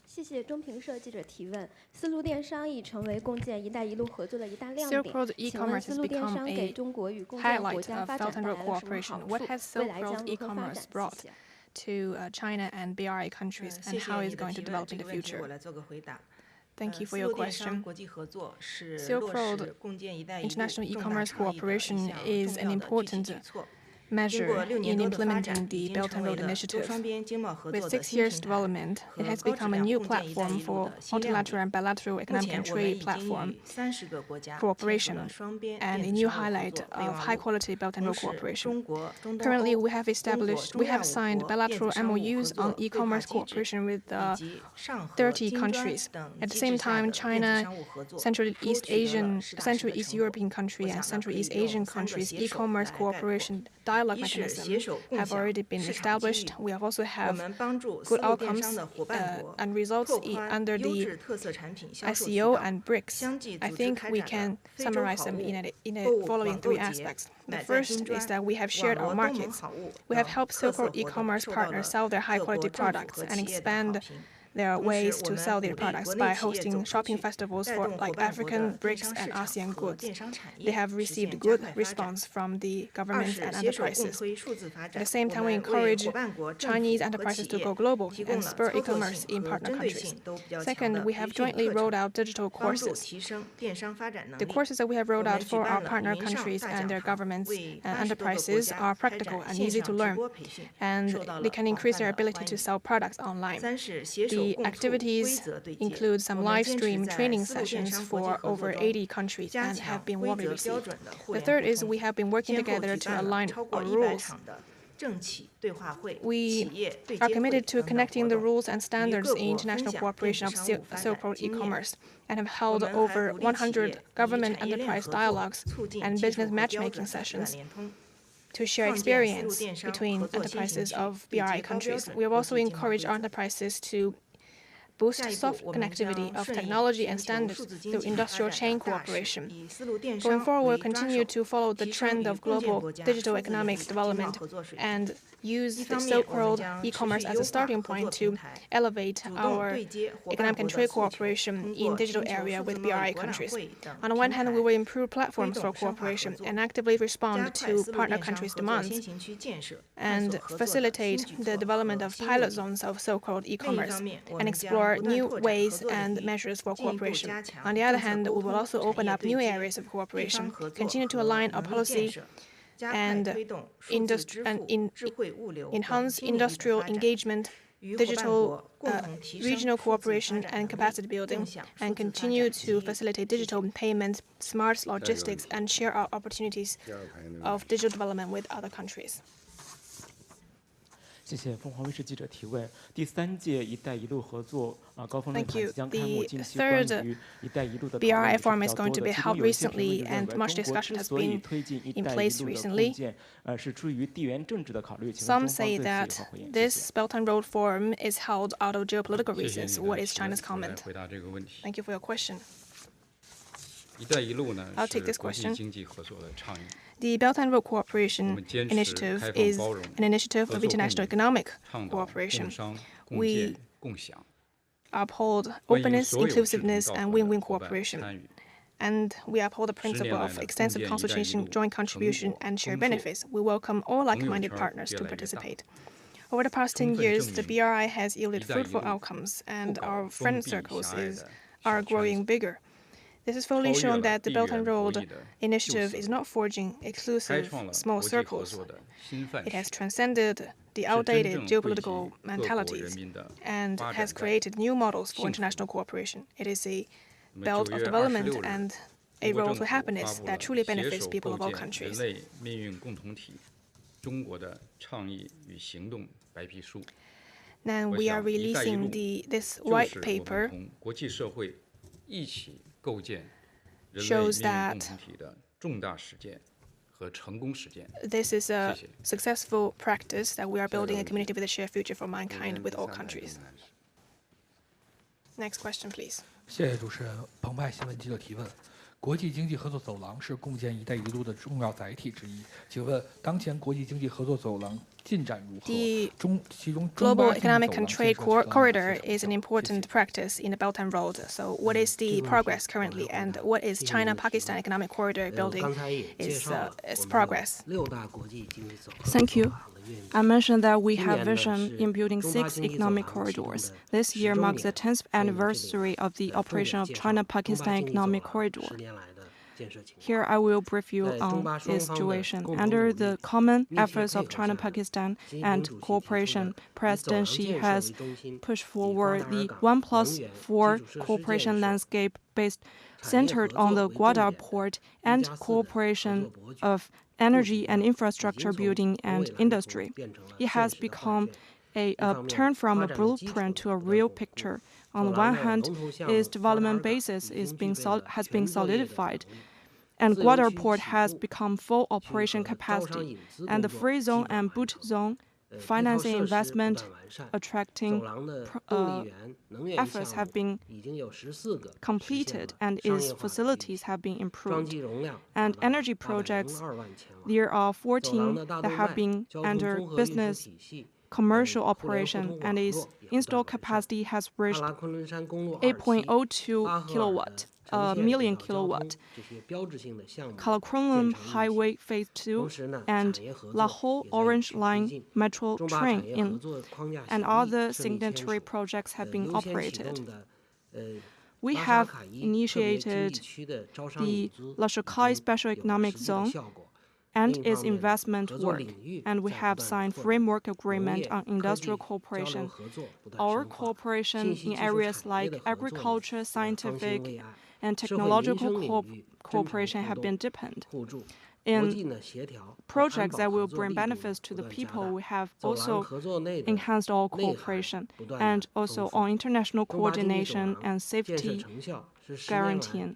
谢谢中评社记者提问。丝路电商已成为共建“一带一路”合作的一大亮点。请问丝路电商给中国与共建国家发展带来了什么好处？未来将如何发展？谢谢。 to China and BRI countries, and how it's going to develop in the future. Thank you for your question. Silk Road international e-commerce cooperation is an important measure in implementing the Belt and Road Initiative. With 6 years' development, it has become a new platform for multilateral and bilateral economic and trade platform cooperation, and a new highlight of high-quality Belt and Road cooperation. Currently, we have signed bilateral MOUs on e-commerce cooperation with 30 countries. At the same time, China, Central East European countries, and Central East Asian countries' e-commerce cooperation dialogue mechanism have already been established. We have also have good outcomes and results under the SEO and BRICS. I think we can summarize them in the following 3 aspects. The first is that we have shared our markets. We have helped Silk Road e-commerce partners sell their high-quality products and expand their ways to sell their products by hosting shopping festivals for like African, BRICS, and ASEAN goods. They have received good response from the governments and enterprises. At the same time, we encourage Chinese enterprises to go global and spur e-commerce in partner countries. Second, we have jointly rolled out digital courses. The courses that we have rolled out for our partner countries and their governments and enterprises are practical and easy to learn, and they can increase their ability to sell products online. The activities include some live stream training sessions for over 80 countries and have been warmly received. The third is we have been working together to align our rules. We are committed to connecting the rules and standards in international cooperation of Silk Road e-commerce and have held over 100 government enterprise dialogues and business matchmaking sessions to share experience between enterprises of BRI countries. We have also encouraged our enterprises to boost soft connectivity of technology and standards through industrial chain cooperation. Going forward, we'll continue to follow the trend of global digital economic development and use the Silk Road e-commerce as a starting point to elevate our economic and trade cooperation in digital area with BRI countries. On the one hand, we will improve platforms for cooperation and actively respond to partner countries' demands and facilitate the development of pilot zones of Silk Road e-commerce and explore new ways and measures for cooperation. On the other hand, we will also open up new areas of cooperation, continue to align our policy and enhance industrial engagement, digital regional cooperation and capacity building, and continue to facilitate digital payment, smart logistics, and share our opportunities of digital development with other countries. 谢谢凤凰卫视记者提问。第3届“一带一路”合作高峰论坛即将开幕，近期关于“一带一路”的讨论是比较多的。其中有一些评论认为，中国之所以推进“一带一路”的构建，是出于地缘政治的考虑。请问中方对此有何回应？ This Belt and Road Forum is held out of geopolitical reasons. What is China's comment? 回答这个问题。 Thank you for your question. 一带一路呢 I'll take 是 this 国际 question. 经济合作的倡议。 The Belt and Road Cooperation Initiative is an initiative of international economic cooperation. We uphold openness, inclusiveness, and win-win cooperation. And we uphold the principle of extensive consultation, joint contribution, and shared benefits. We welcome all like-minded partners to participate. Over the past 10 years, the BRI has yielded fruitful outcomes, and our friend circles are growing bigger. This has fully shown that the Belt and Road Initiative is not forging exclusive small circles. It has transcended the outdated geopolitical mentalities and has created new models for international cooperation. It is a belt of development and a road to happiness that truly benefits people of all countries. Now we are releasing this white paper shows that this is a successful practice that we are building a community with a shared future for mankind with all countries. Next question, please. 谢谢主持人。澎湃新闻记者提问：国际经济合作走廊是共建“一带一路”的重要载体之一。请问，当前国际经济合作走廊进展如何？其中 Global economic and trade corridor is an important practice in the Belt and Road. So, what is the progress currently, and what is China-Pakistan economic corridor building its progress? Thank you. I mentioned that we have vision in building 6 economic corridors. This year marks the 10th anniversary of the operation of China-Pakistan Economic Corridor. Here I will brief you on its situation. Under the common efforts of China-Pakistan and cooperation, President Xi has pushed forward the 1+4 cooperation landscape based centered on the Gwadar port and cooperation of energy and infrastructure building and industry. It has become a turn from a blueprint to a real picture. On the one hand, its development basis has been solidified, and Gwadar port has become full operation capacity, and the free zone and boot zone financing investment attracting efforts have been completed and its facilities have been improved. And energy projects, there are 14 that have been under business commercial operation, and its installed capacity has reached 8.02 million kilowatt. Karakoram Highway Phase 2 and Lahore Orange Line Metro Train and other signatory projects have been operated. We have initiated the Lashakai Special Economic Zone and its investment work, and we have signed framework agreement on industrial cooperation. Our cooperation in areas like agriculture, scientific, and technological cooperation have been deepened. In projects that will bring benefits to the people, we have also enhanced our cooperation and also on international coordination and safety guaranteeing.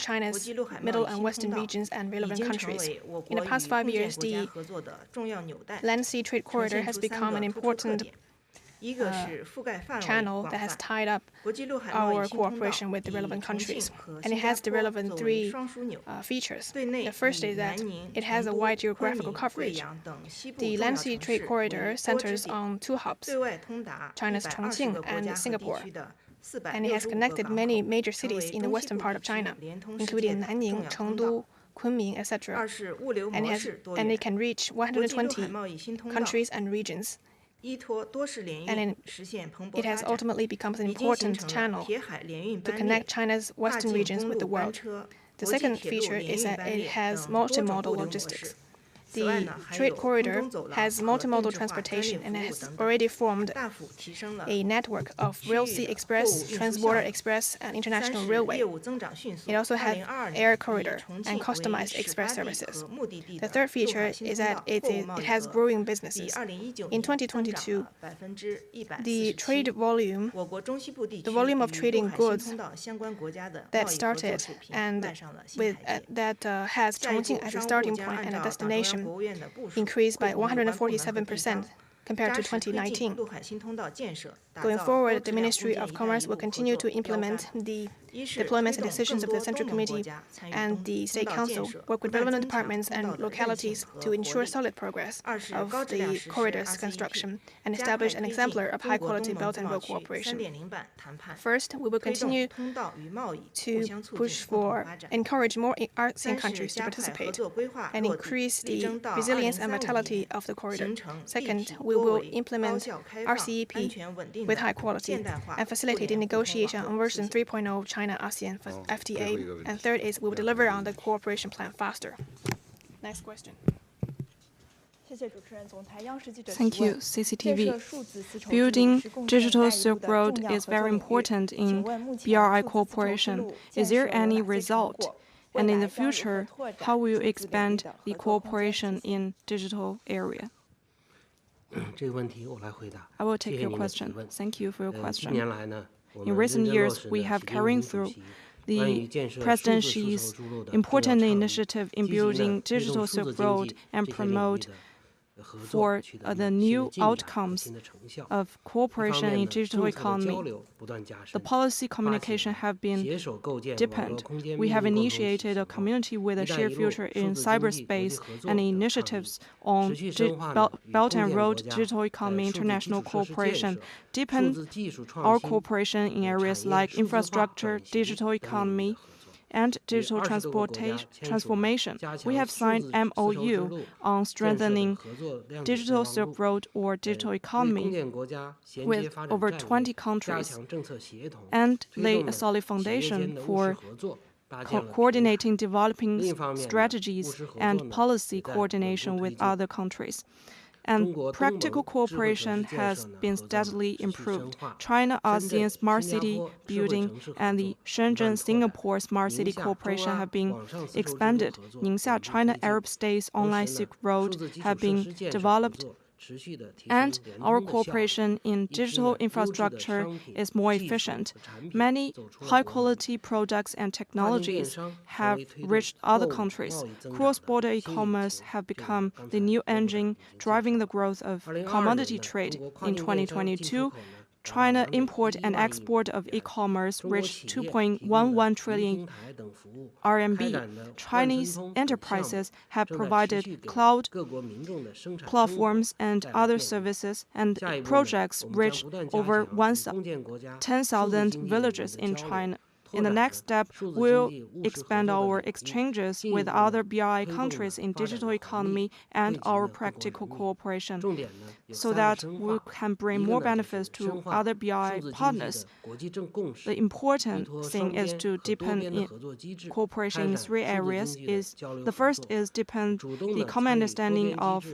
China's middle and western regions and relevant countries. In the past 5 years, the Land Sea Trade Corridor has become an important channel that has tied up our cooperation with the relevant countries, and it has the relevant three features. The first is that it has a wide geographical coverage. The Land Sea Trade Corridor centers on two hubs, China's Chongqing and Singapore, and it has connected many major cities in the western part of China, including Nanning, Chengdu, Kunming, etc. And it can reach 120 countries and regions. And it has ultimately become an important channel to connect China's western regions with the world. The second feature is that it has multimodal logistics. The trade corridor has multimodal transportation and has already formed a network of Rail Sea Express, Transborder Express, and International Railway. It also has air corridor and customized express services. The third feature is that it has growing businesses. In 2022, the volume of trading goods that started and that has Chongqing as a starting point and a destination increased by 147% compared to 2019. Going forward, the Ministry of Commerce will continue to implement the deployments and decisions of the Central Committee and the State Council, work with relevant departments and localities to ensure solid progress of the corridor's construction and establish an exemplar of high-quality Belt and Road cooperation. First, we will continue to push for encourage more ASEAN countries to participate and increase the resilience and vitality of the corridor. Second, we will implement RCEP with high quality and facilitate the negotiation on version 3.0 of China-ASEAN FTA. And third is we will deliver on the cooperation plan faster. Next question. Thank you, CCTV. Building digital Silk Road is very important in BRI cooperation. Is there any result? And in the future, how will you expand the cooperation in digital area? I will take your question. Thank you for your question. In recent years, we have carried through the President Xi's important initiative in building digital Silk Road and promote for the new outcomes of cooperation in digital economy. The policy communication have been deepened. We have initiated a community with a shared future in cyberspace and initiatives on Belt and Road digital economy international cooperation, deepen our cooperation in areas like infrastructure, digital economy, and digital transformation. We have signed MOU on strengthening digital Silk Road or digital economy with over 20 countries and lay a solid foundation for coordinating developing strategies and policy coordination with other countries. And practical cooperation has been steadily improved. China-ASEAN Smart City building and the Shenzhen-Singapore Smart City cooperation have been expanded. Ningxia China-Arab States Online Silk Road have been developed. And our cooperation in digital infrastructure is more efficient. Many high-quality products and technologies have reached other countries. Cross-border e-commerce have become the new engine driving the growth of commodity trade. In 2022, China import and export of e-commerce reached 2.11 trillion RMB. Chinese enterprises have provided cloud platforms and other services, and projects reached over 10,000 villages in China. In the next step, we'll expand our exchanges with other BRI countries in digital economy and our practical cooperation so that we can bring more benefits to other BRI partners. The important thing is to deepen cooperation in three areas. The first is deepen the common understanding of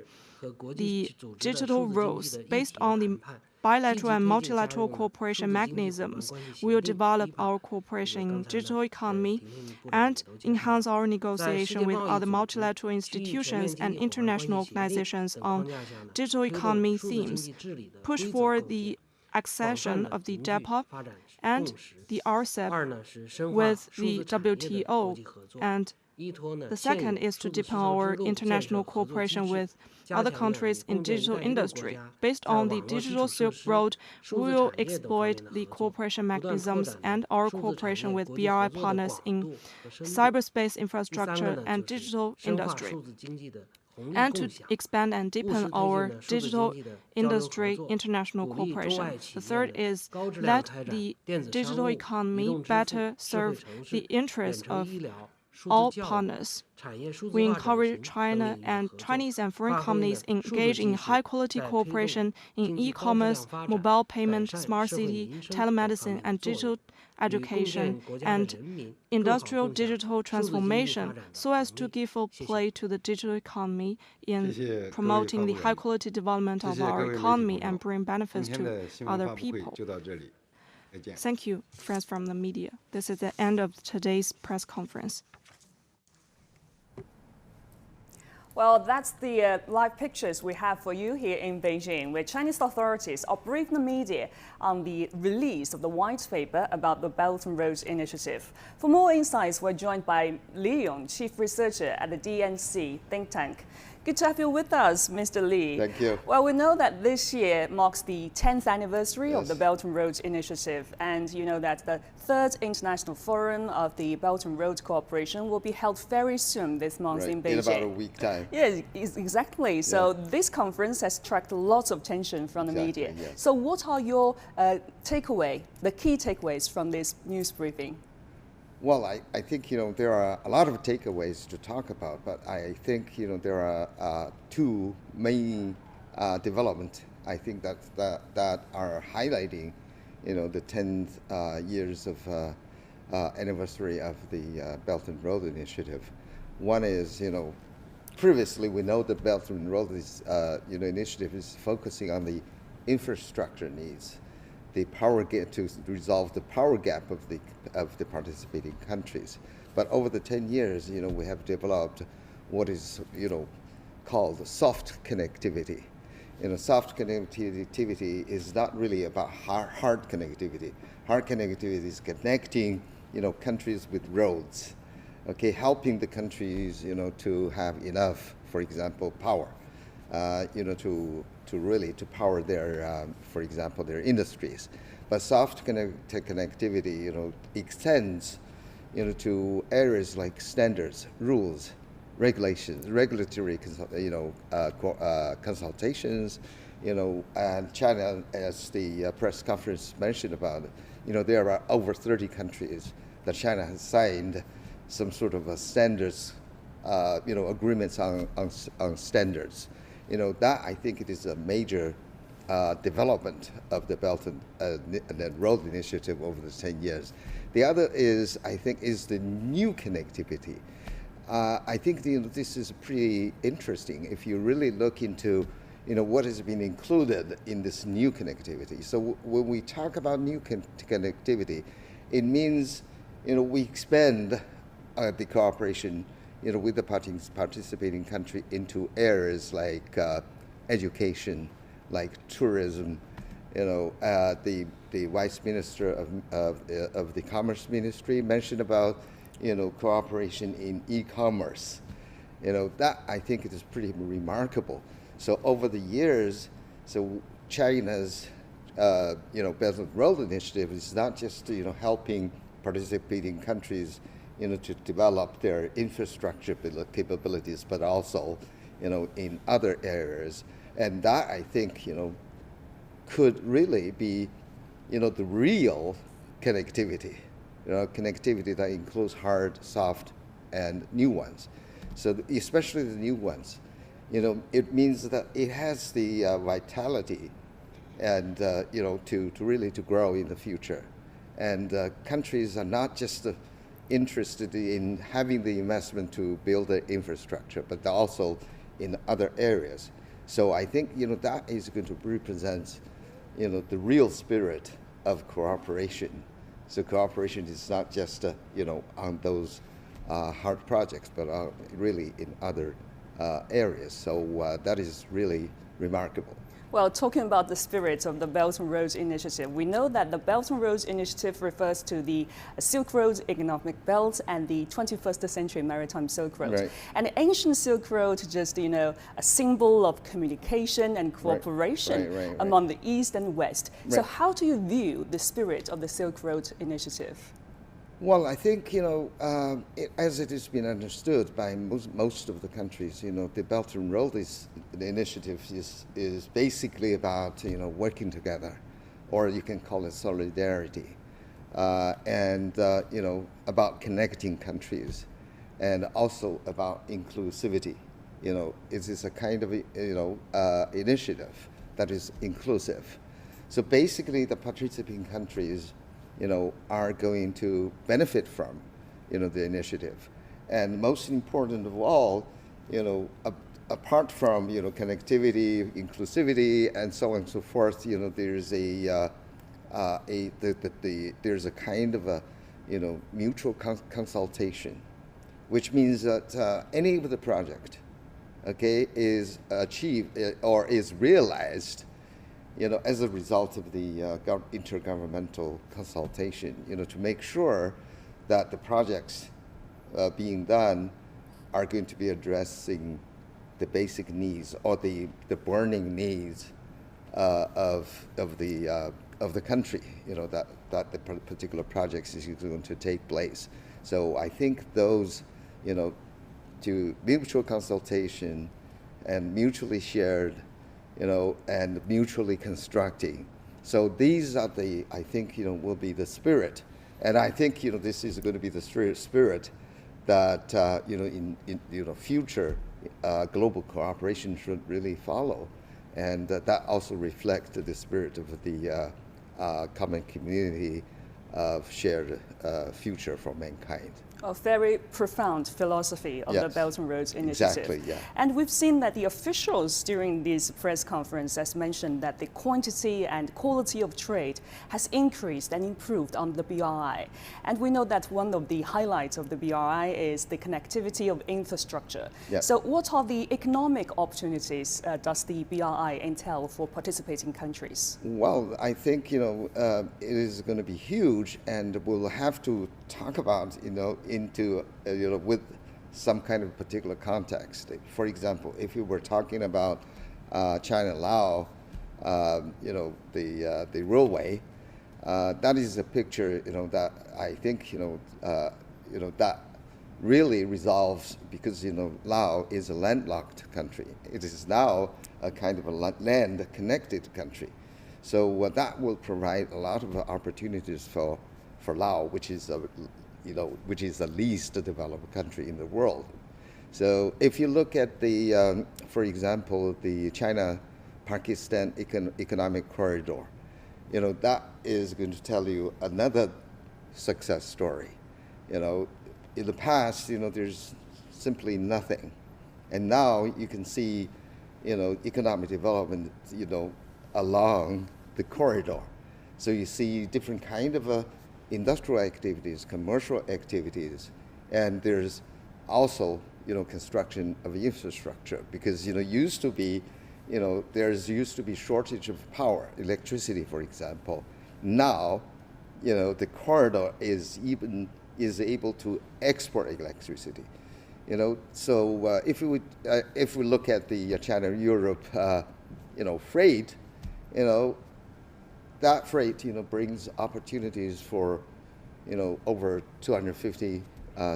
the digital rules based on the bilateral and multilateral cooperation mechanisms. We will develop our cooperation in digital economy and enhance our negotiation with other multilateral institutions and international organizations on digital economy themes. Push for the accession of the DEPA and the RCEP with the WTO and The second is to deepen our international cooperation with other countries in digital industry. Based on the Digital Silk Road, we will exploit the cooperation mechanisms and our cooperation with BRI partners in cyberspace infrastructure and digital industry, and to expand and deepen our digital industry international cooperation. The third is let the digital economy better serve the interests of all partners. We encourage China and Chinese and foreign companies engage in high-quality cooperation in e-commerce, mobile payment, smart city, telemedicine, and digital education, and industrial digital transformation, so as to give full play to the digital economy in promoting the high-quality development of our economy and bring benefits to other people. Thank you, friends from the media. This is the end of today's press conference. Well, that's the live pictures we have for you here in Beijing, where Chinese authorities are briefing the media on the release of the white paper about the Belt and Road Initiative. For more insights, we're joined by Li Yong, Chief Researcher at the DNC think tank. Good to have you with us, Mr. Li. Thank you. Well, we know that this year marks the 10th anniversary of the Belt and Road Initiative, and you know that the third International Forum of the Belt and Road Cooperation will be held very soon this month in Beijing. In about a week time. Yes, exactly. So this conference has attracted lots of attention from the media. Yes. So what are your the key takeaways from this news briefing? Well, I think, there are a lot of takeaways to talk about, but I think, there are two main developments, I think, that are highlighting, the 10th years of anniversary of the Belt and Road Initiative. One is, previously we know the Belt and Road Initiative is focusing on the infrastructure needs, the power gap, to resolve the power gap of the participating countries. But over the 10 years, we have developed what is, called soft connectivity. Soft connectivity is not really about hard connectivity. Hard connectivity is connecting, countries with roads, helping the countries, to have enough, for example, power, to power their, for example, their industries. But soft connectivity, extends, to areas like standards, rules, regulations, regulatory, consultations, and China, as the press conference mentioned about it, there are over 30 countries that China has signed some sort of a standards, agreements on standards. That I think it is a major development of the Belt and Road Initiative over the 10 years. The other is, I think, is the new connectivity. I think this is pretty interesting if you really look into what has been included in this new connectivity. So when we talk about new connectivity, it means we expand the cooperation with the participating country into areas like education, like tourism. The Vice Minister of the Commerce Ministry mentioned about cooperation in e-commerce. That I think it is pretty remarkable. So over the years, China's Belt and Road Initiative is not just helping participating countries to develop their infrastructure capabilities, but also in other areas. And that I think could really be the real connectivity. Connectivity that includes hard, soft, and new ones. So especially the new ones, it means that it has the vitality and to really to grow in the future. And countries are not just interested in having the investment to build the infrastructure, but also in other areas. So I think that is going to represent the real spirit of cooperation. So cooperation is not just on those hard projects, but really in other areas. So that is really remarkable. Well, talking about the spirit of the Belt and Road Initiative, we know that the Belt and Road Initiative refers to the Silk Road Economic Belt and the 21st century Maritime Silk Road. Right. And the ancient Silk Road, just, a symbol of communication and cooperation right. among the East and West. So Right. how do you view the spirit of the Silk Road Initiative? Well, I think, as it has been understood by most of the countries, the Belt and Road Initiative is basically about, working together, or you can call it solidarity, and, about connecting countries, and also about inclusivity. It is a kind of, initiative that is inclusive. So basically the participating countries are going to benefit from, the initiative. And most important of all, apart from, connectivity, inclusivity, and so on and so forth, there's there's a kind of a, mutual consultation, which means that any of the project, okay, is achieved or is realized as a result of the intergovernmental consultation, to make sure that the projects being done are going to be addressing the basic needs or the burning needs of the country, that the particular projects is going to take place. So I think those, to mutual consultation and mutually shared, and mutually constructing. So these are I think, will be the spirit. And I think, this is going to be the spirit that, in future global cooperation should really follow. And that also reflects the spirit of the common community of shared future for mankind. A very profound philosophy of the Belt and Road Initiative. Exactly, yeah. And we've seen that the officials during this press conference has mentioned that the quantity and quality of trade has increased and improved under the BRI. And we know that one of the highlights of the BRI is the connectivity of infrastructure. Yeah. So what are the economic opportunities does the BRI entail for participating countries? Well, I think, it is going to be huge, and we'll have to talk about, into, with some kind of particular context. For example, if we were talking about China-Laos, the railway, that is a picture, that I think, that really resolves, because, Laos is a landlocked country. It is now a kind of a land-connected country. So that will provide a lot of opportunities for Laos, which is which is the least developed country in the world. So if you look at the, for example, the China-Pakistan economic corridor, that is going to tell you another success story. In the past, there's simply nothing, and now you can see, economic development, along the corridor. So you see different kind of industrial activities, commercial activities, and there's also, construction of infrastructure, because, used to be, there's used to be shortage of power, electricity, for example. Now, the corridor is able to export electricity. So if we look at the China-Europe, freight, that freight, brings opportunities for, over 250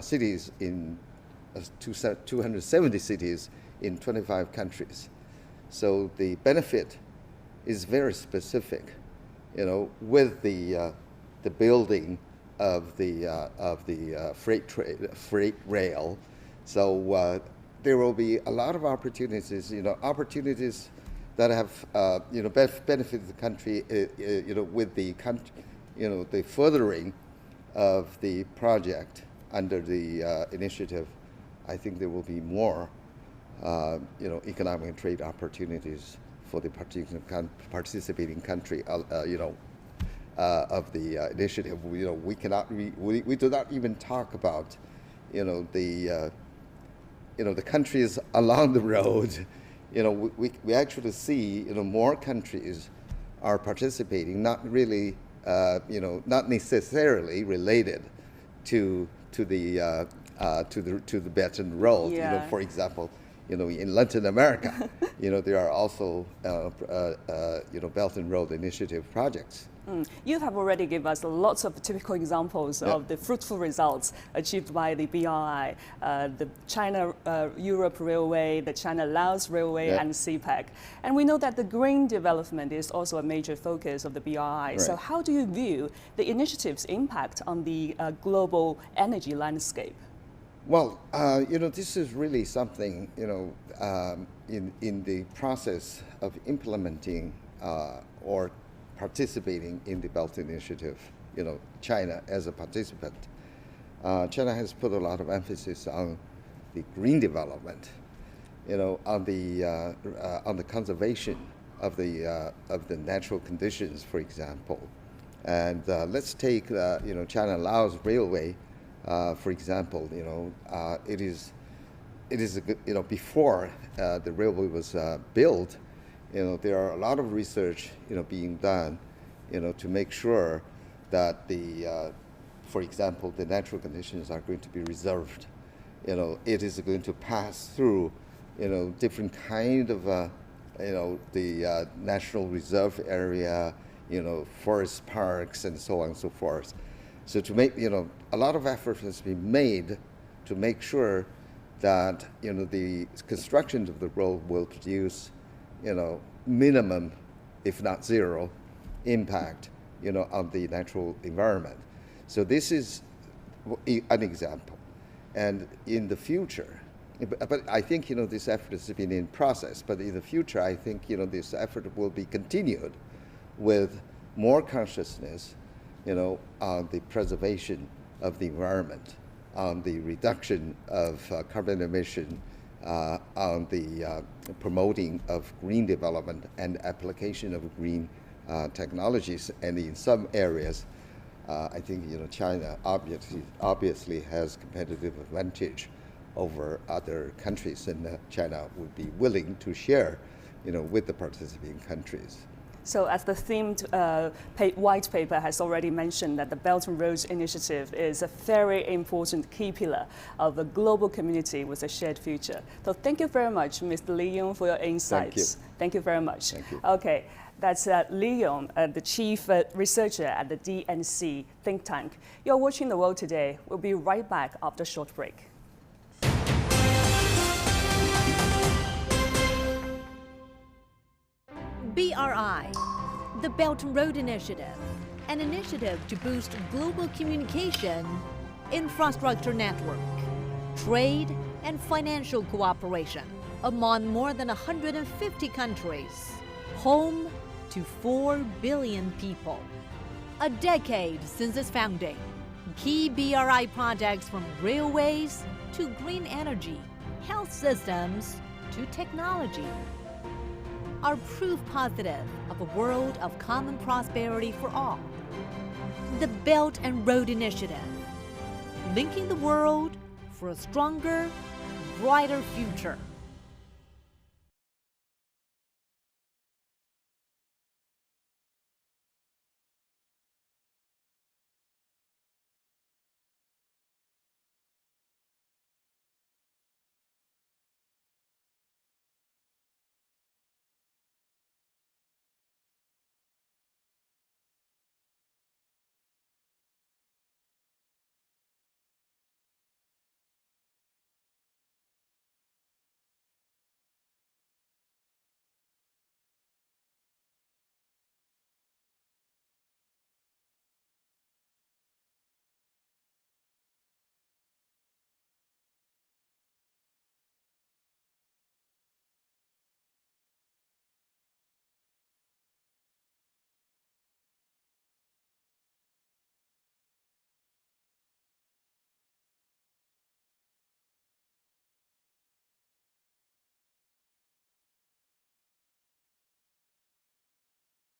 cities in 270 cities in 25 countries. So the benefit is very specific, with the building of the freight rail. So there will be a lot of opportunities, opportunities that have, benefited the country, with the the furthering of the project under the initiative. I think there will be more, economic and trade opportunities for the participating country, of the initiative. We cannot, we do not even talk about, the countries along the road, we actually see, more countries are participating, not really, not necessarily related to the Belt and Road. Yeah. For example, in Latin America, there are also, Belt and Road Initiative projects. You have already given us lots of typical examples of the fruitful results achieved by the BRI, the China-Europe Railway, the China-Laos Railway, and CPEC. And we know that the green development is also a major focus of the BRI. Right. So how do you view the initiative's impact on the global energy landscape? Well, this is really something, in the process of implementing or participating in the Belt Initiative, China as a participant. China has put a lot of emphasis on the green development, on the conservation of the natural conditions, for example. And let's take China-Laos Railway, for example. It is before the railway was built. There are a lot of research, being done, to make sure that for example, the natural conditions are going to be reserved. It is going to pass through, different kind of, the national reserve area, forest parks, and so on and so forth. So to make, a lot of effort has been made to make sure that, the construction of the road will produce, minimum, if not zero, impact, on the natural environment. So this is an example. And in the future, but I think, this effort has been in process, but in the future, I think, this effort will be continued with more consciousness, on the preservation of the environment, on the reduction of carbon emission, on the promoting of green development and application of green technologies. And in some areas, I think, China obviously has competitive advantage over other countries, and China would be willing to share, with the participating countries. So as the themed white paper has already mentioned, that the Belt and Road Initiative is a very important key pillar of a global community with a shared future. So thank you very much, Mr. Li Yong, for your insights. Thank you very much. Thank you. Okay, that's Li Yong, the chief researcher at the DNC think tank. You're watching The World Today. We'll be right back after a short break. BRI, the Belt and Road Initiative, an initiative to boost global communication, infrastructure network, trade, and financial cooperation among more than 150 countries, home to 4 billion people. A decade since its founding, key BRI projects from railways to green energy, health systems to technology are proof positive of a world of common prosperity for all. The Belt and Road Initiative, linking the world for a stronger, brighter future.